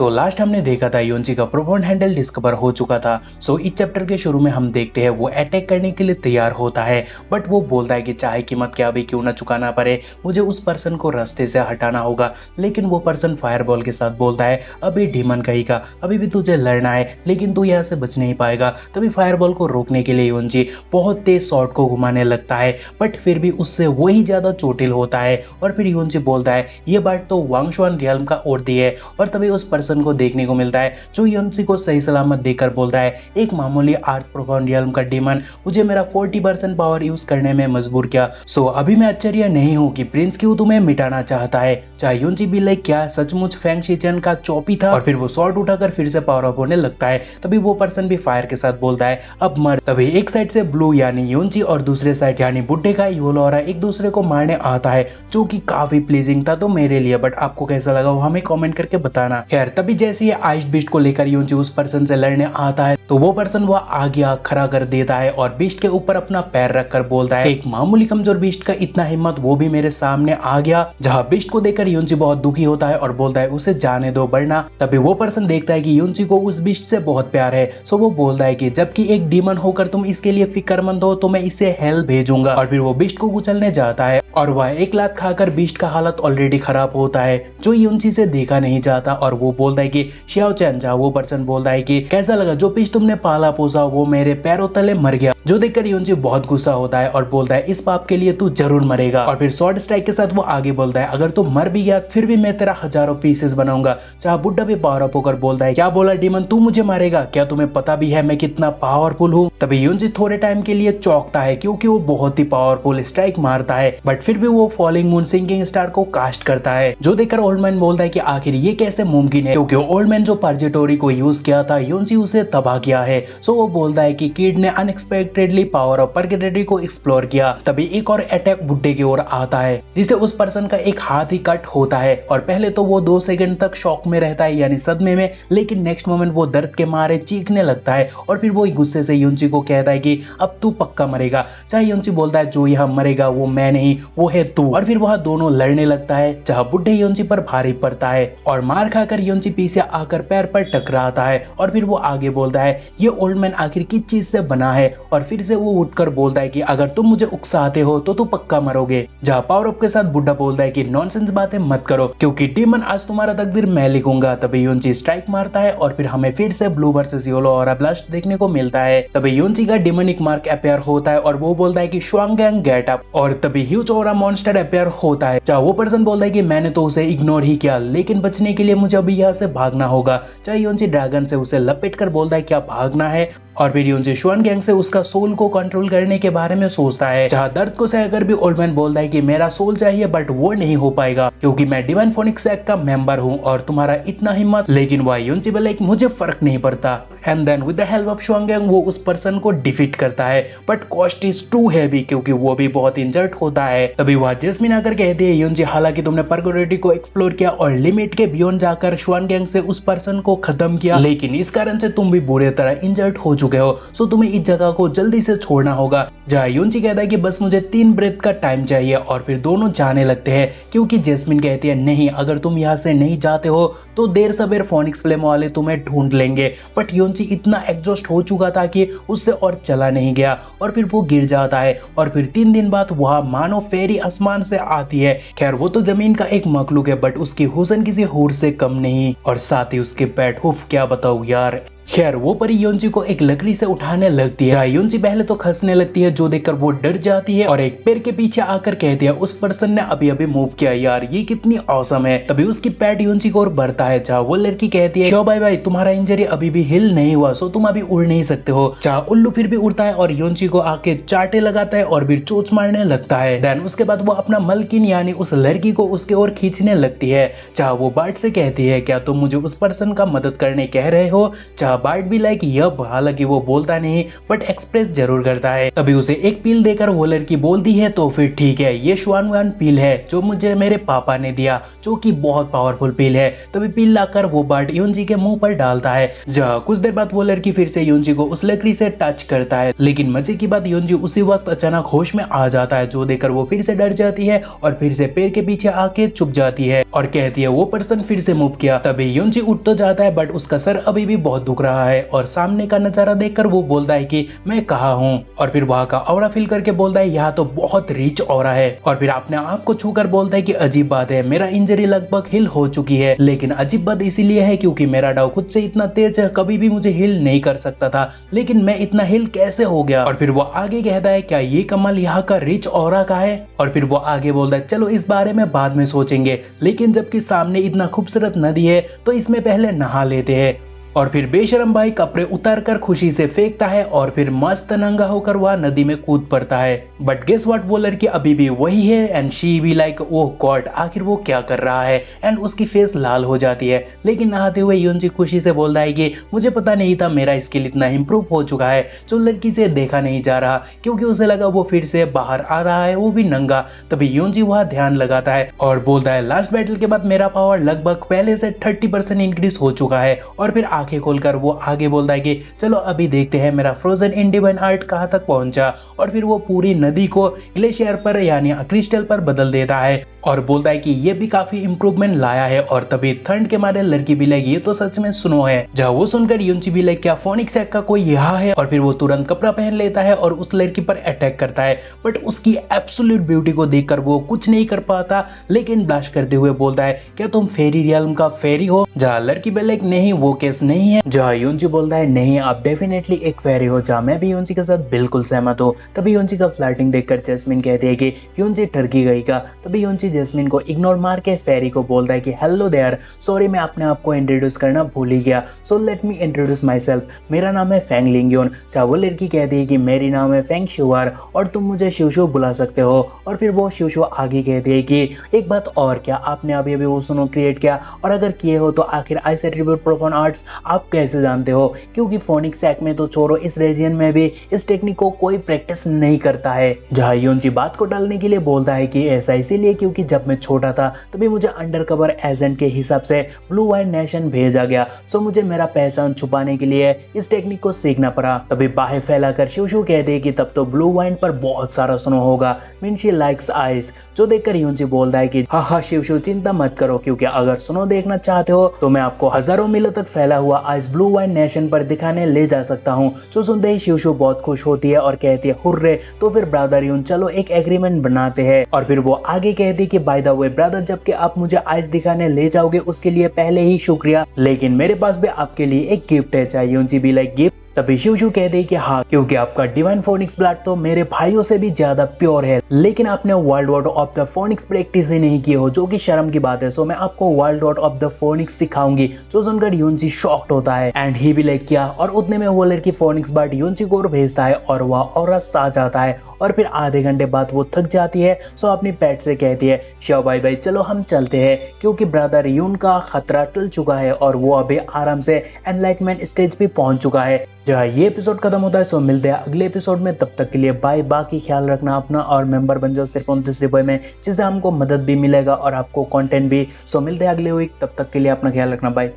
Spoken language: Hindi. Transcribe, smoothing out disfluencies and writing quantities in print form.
लास्ट हमने देखा था योंची का प्रोपॉन हैंडल डिस्कवर हो चुका था। इस चैप्टर के शुरू में हम देखते हैं वो अटैक करने के लिए तैयार होता है, बट वो बोलता है कि चाहे कीमत क्या भी क्यों ना चुकाना पड़े, मुझे उस पर्सन को रास्ते से हटाना होगा। लेकिन वो पर्सन फायरबॉल के साथ बोलता है, अभी डीमन कहीं का, अभी भी तुझे लड़ना है, लेकिन तू यहाँ से बच नहीं पाएगा। तभी फायरबॉल को रोकने के लिए योंची बहुत तेज शॉट को घुमाने लगता है, बट फिर भी उससे वही ज्यादा चोटिल होता है। और फिर योंची बोलता है ये बात तो वांगशुआन रियल्म का ओर दी है। और तभी उस पर्सन को देखने को मिलता है जो योंची को सही सलामत देकर बोलता है, एक मामूली आर्थ प्रोफाउंड रियल्म का डीमन मुझे मेरा 40% पावर यूज करने में मजबूर किया। अभी मैं आश्चर्य नहीं हूँ कि प्रिंस क्यों तुम्हें मिटाना चाहता है। चाहे योंची भी लाइक क्या सचमुच फेंग शिचेन का चौपी था। और फिर वो शॉट उठाकर फिर से पावर अप होने लगता है। तभी वो पर्सन भी फायर के साथ बोलता है अब मर। तभी एक साइड से ब्लू यानी योंची और दूसरे साइड यानी बुड्ढे का योलोरा एक दूसरे को मारने आता है, जो कि काफी प्लीजिंग था तो मेरे लिए। बट आपको कैसा लगा वो हमें कमेंट करके बताना। खैर तभी जैसे ये आइस बीस्ट को लेकर योंची उस पर्सन से लड़ने आता है तो वो पर्सन वो आगे खड़ा कर देता है और बीस्ट के ऊपर अपना पैर रखकर बोलता है, एक मामूली कमजोर बीस्ट का इतना हिम्मत वो भी मेरे सामने आ गया। जहाँ बीस्ट को देखकर योंची बहुत दुखी होता है और बोलता है उसे जाने दो वरना। तभी वो पर्सन देखता है कि योंची को उस बीस्ट से बहुत प्यार है। वो बोलता है कि जबकि एक डीमन होकर तुम इसके लिए फिक्रमंद हो तो मैं इसे हेल भेजूंगा। और फिर वो बीस्ट को कुचलने जाता है और वह एक लात खाकर बीस्ट का हालत ऑलरेडी खराब होता है, जो योंची से देखा नहीं जाता। और वो बोलता है कि शियाओ चैन, जहाँ वो पर्सन बोलता है कि कैसा लगा, जो बीस्ट तुमने पाला पोसा वो मेरे पैरों तले मर गया। जो देखकर योंची बहुत गुस्सा होता है और बोलता है इस पाप के लिए तू जरूर मरेगा। और फिर शॉर्ट स्ट्राइक के साथ वो आगे बोलता है अगर तू मर भी गया फिर भी मैं तेरा हजारों पीसेस बनाऊंगा। चाहे बुड्ढा भी पावर अप होकर बोलता है क्या बोला डीमन, तू मुझे मारेगा? क्या तुम्हें पता भी है मैं कितना पावरफुल हूँ? तभी योंची थोड़े टाइम के लिए चौंकता है क्योंकि वो बहुत ही पावरफुल स्ट्राइक मारता है, बट फिर भी वो फॉलिंग मून सिंकिंग स्टार को कास्ट करता है। जो देखकर ओल्ड मैन बोलता है कि आखिर ये कैसे मुमकिन है, क्योंकि ओल्ड मैन जो पर्जेटोरी को यूज किया था योंची उसे तबाह किया है। वो बोलता है कि किड ने अनएक्सपेक्टेडली पावर ऑफ पर्जेटोरी को एक्सप्लोर किया। तभी एक और अटैक बुड्ढे की ओर आता है जिससे उस पर्सन का एक हाथ ही कट होता है। और पहले तो वो 2 सेकंड तक शॉक में रहता है यानी सदमे में, लेकिन नेक्स्ट मोमेंट वो दर्द के मारे चीखने लगता है। और फिर वो गुस्से से योंची को कहता है कि अब तू पक्का मरेगा। चाहे योंची बोलता है जो यहाँ मरेगा वो मैं नहीं, वो है तू। और फिर वह दोनों लड़ने लगता है जहाँ बुड्ढे योंची पर भारी पड़ता है और मार खाकर योंची पीछे आकर पैर पर टकराता है। और फिर वो आगे बोलता है ये ओल्ड मैन आखिर किस चीज से बना है। और फिर से वो उठकर बोलता है कि अगर तुम मुझे उकसाते हो तो तू पक्का मरोगे। जहाँ पावर अप के साथ बुड्ढा बोलता है कि नॉनसेंस बातें मत करो क्योंकि डीमन आज तुम्हारा तकदीर मैं लिखूंगा। तभी योंची स्ट्राइक मारता है और फिर हमें फिर से ब्लू वर्सेस येलो और ब्लास्ट देखने को मिलता है। तभी योंची का डिमोनिक मार्क अपेयर होता है और वो बोलता है कि श्वांगैंग गेट अप। और तभी ह्यूज ऑरा मॉन्स्टर अपेयर होता है जहाँ वो पर्सन बोलता है कि मैंने तो उसे इग्नोर ही किया, लेकिन बचने के लिए मुझे अभी यहाँ से भागना होगा। चाहे योंची ड्रैगन से उसे लपेट कर बोलता है क्या भागना है। और फिर योंची श्वांगैंग से उसका सोल को कंट्रोल करने के बारे में सोचता है, जहाँ दर्द को सहकर भी ओल्ड मैन बोलता है कि मेरा सोल चाहिए बट वो नहीं हो पाएगा क्योंकि मैं डिवाइन फोनिक्स एक्ट का मेंबर हूँ और तुम्हारा इतना हिम्मत। लेकिन वह योंची बोले लाइक मुझे फर्क नहीं पड़ता। And then with the help of श्वांगैंग वो उस पर्सन को डिफीट करता है, but cost is too heavy क्योंकि वो भी बहुत इंजर्ड होता है। तभी वह जैस्मिन आकर कहती है योंची हालांकि तुमने पर्गोरेटी को एक्सप्लोर किया और लिमिट के बियॉन्ड जाकर श्वांगैंग से उस पर्सन को खत्म किया, लेकिन इस कारण से तुम भी बुरी तरह इंजर्ड हो चुके हो। तुम्हें इस जगह को जल्दी से छोड़ना होगा। जहाँ योंची कहता है कि बस मुझे 3 ब्रेथ का टाइम चाहिए। और फिर दोनों जाने लगते हैं क्योंकि जैस्मिन कहती है नहीं, अगर तुम यहाँ से नहीं जाते हो तो देर सवेर फोनिक्स फ्लेम वाले तुम्हें ढूंढ लेंगे। बट योंची इतना एग्जॉस्ट हो चुका था कि उससे और चला नहीं गया और फिर वो गिर जाता है। और फिर 3 दिन बाद वह मानो फेरी आसमान से आती है। खैर वो तो जमीन का एक मखलूक है बट उसकी हुसन किसी हूर से कम नहीं, और साथ ही उसके पैट हुफ क्या बताऊं यार। खैर वो परी योंची को एक लकड़ी से उठाने लगती है। योंची पहले तो खसने लगती है, जो देखकर वो डर जाती है और एक पेड़ के पीछे आकर कहती है उस पर्सन ने अभी अभी मूव किया, यार ये कितनी औसम है। तभी उसकी पैट योंची को और बढ़ता है, जहाँ वो लड़की कहती है शो भाई तुम्हारा इंजरी अभी भी हिल नहीं हुआ, सो तुम अभी उड़ नहीं सकते हो। जहाँ उल्लू फिर भी उड़ता है और योंची को आके चाटे लगाता है और फिर चोच मारने लगता है। देन उसके बाद वो अपना मलकिन यानी उस लड़की को उसके ओर खींचने लगती है, जहाँ वो बर्ड से कहती है क्या तुम मुझे उस पर्सन का मदद करने कह रहे हो। जहाँ बार्ट भी लाइक यप, हालांकि वो बोलता नहीं बट एक्सप्रेस जरूर करता है। तभी उसे एक पील देकर वो लड़की बोलती है तो फिर ठीक है, ये श्वानवान पील है जो मुझे मेरे पापा ने दिया, जो कि बहुत पावरफुल पील है। तभी पील लाकर वो बार्ट योंजी के मुंह पर डालता है। जहाँ कुछ देर बाद वो लड़की फिर से योंजी को उस लकड़ी से टच करता है, लेकिन मजे की बात योंजी उसी वक्त अचानक होश में आ जाता है, जो देखकर वो फिर से डर जाती है और फिर से पेड़ के पीछे आके छुप जाती है और कहती है वो पर्सन फिर से मूव किया। तभी योंजी उठ तो जाता है बट उसका सर अभी भी बहुत दुख रहा है और सामने का नजारा देखकर वो बोलता है कि मैं कहाँ हूँ, और फिर वहाँ का ऑरा फील करके बोलता है यहाँ तो बहुत रिच ऑरा है, और फिर अपने आप को छूकर बोलता है कि अजीब बात है, मेरा इंजरी लगभग हिल हो चुकी है, लेकिन अजीब बात इसीलिए है क्योंकि मेरा डाव खुद से इतना तेज है, कभी भी मुझे हिल नहीं कर सकता था, लेकिन मैं इतना हिल कैसे हो गया। और फिर वो आगे कहता है क्या ये कमाल यहाँ का रिच ऑरा का है, और फिर वो आगे बोलता है चलो इस बारे में बाद में सोचेंगे, लेकिन जबकि सामने इतना खूबसूरत नदी है तो इसमें पहले नहा लेते हैं। और फिर बेशरम भाई कपड़े उतार कर खुशी से फेंकता है और फिर मस्त नंगा होकर वह नदी में कूद पड़ता है। बट गेस व्हाट, वो लड़की अभी भी वही है and she be like oh God, आखिर वो क्या कर रहा है, एंड उसकी फेस लाल हो जाती है। लेकिन नहाते हुए योंजी खुशी से बोलता है कि मुझे पता नहीं था मेरा स्किल इतना इम्प्रूव हो चुका है, जो लड़की से देखा नहीं जा रहा क्योंकि उसे लगा वो फिर से बाहर आ रहा है, वो भी नंगा। तभी योंजी वह ध्यान लगाता है और बोलता है लास्ट बैटल के बाद मेरा पावर लगभग पहले से 30% इंक्रीज हो चुका है। और फिर आंखें खोलकर वो आगे बोलता है कि चलो अभी देखते हैं मेरा फ्रोजन इन डिवाइन आर्ट कहां तक पहुंचा, और फिर वो पूरी नदी को ग्लेशियर पर यानी क्रिस्टल पर बदल देता है और बोलता है कि ये भी काफी इंप्रूवमेंट लाया है। और तभी ठंड के मारे लड़की भी लाइक ये तो सच में स्नो है। जहाँ वो सुनकर योंजी भी लाइक क्या फोनिक्स का कोई यहाँ है, और फिर वो तुरंत कपड़ा पहन लेता है और उस लड़की पर अटैक करता है, बट उसकी एब्सोल्यूट ब्यूटी को देखकर वो कुछ नहीं कर पाता, लेकिन ब्लाश करते हुए बोलता है क्या तुम फेरी रियल्म का फेरी हो। जहाँ लड़की भी लाइक नहीं वो केस नहीं है। जहाँ योंजी बोलता है नहीं आप डेफिनेटली एक फेरी हो, जहाँ मैं भी योंजी के साथ बिल्कुल सहमत हूँ। तभी योंजी का फ्लर्टिंग देखकर जैस्मिन कहती है कि योंजी ठरकी गई का। तभी योंजी जैस्मिन को इग्नोर मार के फेरी को बोलता है कि हेलो देयर, सॉरी मैं अपने आप को इंट्रोड्यूस करना भूल ही गया, so let me introduce my self, मेरा नाम है फेंग लिंगयोन। चाहे वो लड़की कहती है कि मेरी नाम है फेंग शिवार और तुम मुझे शिवशो बुला सकते हो। और फिर वो शिवशो आगे कहती है कि एक बात और, क्या आपने अभी अभी वो सुनो क्रिएट किया, और अगर किए हो तो आखिर आइस एट्रीब्यूट प्रोफान आर्ट्स आप कैसे जानते हो, क्योंकि फोनिक्स सैक में तो छोड़ो इस रीजन में भी इस टेक्निक को कोई प्रैक्टिस नहीं करता है। जहाँ योंजी बात को टालने के लिए बोलता है कि ऐसा इसीलिए क्योंकि जब मैं छोटा था तभी मुझे अंडरकवर एजेंट के हिसाब से ब्लू वाइन नेशन भेजा गया, सो मुझे मेरा पहचान छुपाने के लिए इस टेक्निक को सीखना पड़ा। तभी बाहें फैलाकर शिवशु कहते हैं कि तब तो ब्लू वाइन पर बहुत सारा स्नो होगा, मीन शी लाइक्स आइस। जो देखकर योंजी बोलता है कि हाँ शिवशु चिंता मत करो, क्योंकि अगर स्नो देखना चाहते हो तो मैं आपको हजारों मीलों तक फैला हुआ आइस ब्लू वाइन नेशन पर दिखाने ले जा सकता हूँ। जो सुनते ही शिवशु बहुत खुश होती है और कहती है हुर्रे, तो फिर ब्रदर यून चलो एक एग्रीमेंट बनाते हैं। और फिर वो आगे कहती है कि बाय द वे ब्रदर, जबकि आप मुझे आइस दिखाने ले जाओगे उसके लिए पहले ही शुक्रिया, लेकिन मेरे पास भी आपके लिए एक गिफ्ट है। चाहिए योंजी भी लाइक गिफ्ट। तभी शिवशु कह दे कि हाँ, क्योंकि आपका डिवाइन फोनिक्स ब्लड तो मेरे भाइयों से भी ज्यादा प्योर है, लेकिन आपने world war of the phonics practice ही नहीं की हो, जो कि शर्म की बात है। सो मैं आपको world war of the phonics सिखाऊंगी। जो सुनकर योंजी शॉक्ड होता है एंड ही भी लाइक किया, और उतने में वो लड़की फोनिक्स ब्लड योंजी को भेजता है और वह और सा जाता है। और फिर आधे घंटे बाद वो थक जाती है, सो अपनी पेट से कहती है शो बाय बाय, चलो हम चलते हैं, क्योंकि ब्रदर यून का खतरा टल चुका है और वो अभी आराम से एनलाइटमेंट स्टेज पे पहुंच चुका है। जहाँ ये एपिसोड खत्म होता है, सो मिलते हैं अगले एपिसोड में। तब तक के लिए बाय। बाकी ख्याल रखना अपना और मेंबर बन जाओ सिर्फ 29 रुपए में, जिससे हमको मदद भी मिलेगा और आपको कंटेंट भी। सो मिलते हैं अगले वीक, तब तक के लिए अपना ख्याल रखना, बाय।